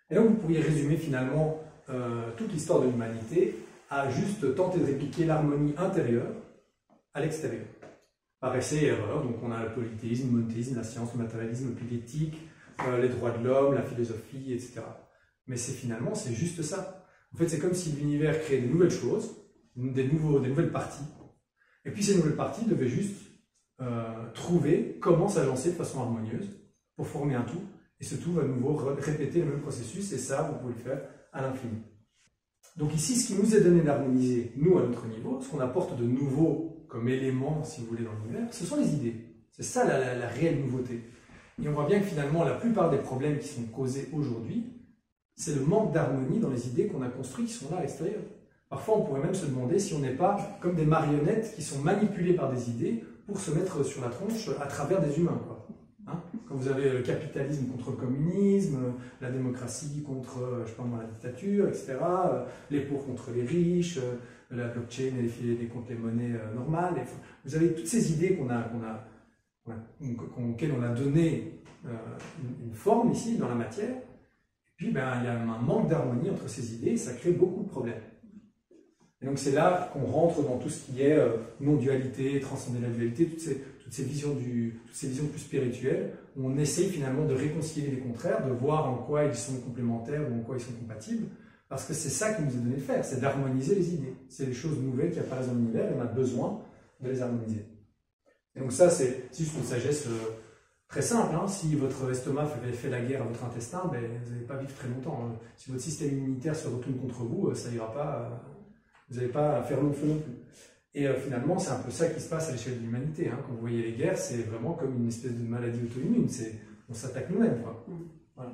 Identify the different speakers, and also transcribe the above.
Speaker 1: Et donc vous pourriez résumer finalement toute l'histoire de l'humanité à juste tenter de répliquer l'harmonie intérieure à l'extérieur. Par essai et erreur, donc on a le polythéisme, le monothéisme, la science, le matérialisme, puis l'éthique, les droits de l'homme, la philosophie, etc. Mais finalement, c'est juste ça. En fait, c'est comme si l'univers créait de nouvelles choses, des nouvelles parties, et puis ces nouvelles parties devaient juste trouver comment s'agencer de façon harmonieuse pour former un tout, et ce tout va de nouveau répéter le même processus, et ça, vous pouvez le faire à l'infini. Donc ici, ce qui nous est donné d'harmoniser, nous, à notre niveau, ce qu'on apporte de nouveau comme élément, si vous voulez, dans l'univers, ce sont les idées. C'est ça la réelle nouveauté. Et on voit bien que finalement, la plupart des problèmes qui sont causés aujourd'hui, c'est le manque d'harmonie dans les idées qu'on a construites qui sont là à l'extérieur. Parfois, on pourrait même se demander si on n'est pas comme des marionnettes qui sont manipulées par des idées pour se mettre sur la tronche à travers des humains, quoi. Hein? Quand vous avez le capitalisme contre le communisme, la démocratie contre, je sais pas moi, la dictature, etc., les pauvres contre les riches, la blockchain et contre les monnaies normales. Vous avez toutes ces idées auxquelles on a donné une forme ici, dans la matière. Et puis, ben, il y a un manque d'harmonie entre ces idées et ça crée beaucoup de problèmes. Et donc, c'est là qu'on rentre dans tout ce qui est non-dualité, transcender la dualité, toutes ces visions plus spirituelles, où on essaye finalement de réconcilier les contraires, de voir en quoi ils sont complémentaires ou en quoi ils sont compatibles. Parce que c'est ça qui nous est donné de faire, c'est d'harmoniser les idées. C'est les choses nouvelles qui apparaissent dans l'univers et on a besoin de les harmoniser. Et donc ça, c'est juste une sagesse très simple. Hein. Si votre estomac fait la guerre à votre intestin, ben, vous n'allez pas vivre très longtemps. Hein. Si votre système immunitaire se retourne contre vous, ça n'ira pas, vous n'allez pas faire long feu non plus. Et finalement, c'est un peu ça qui se passe à l'échelle de l'humanité. Hein. Quand vous voyez les guerres, c'est vraiment comme une espèce de maladie auto-immune. On s'attaque nous-mêmes. Voilà.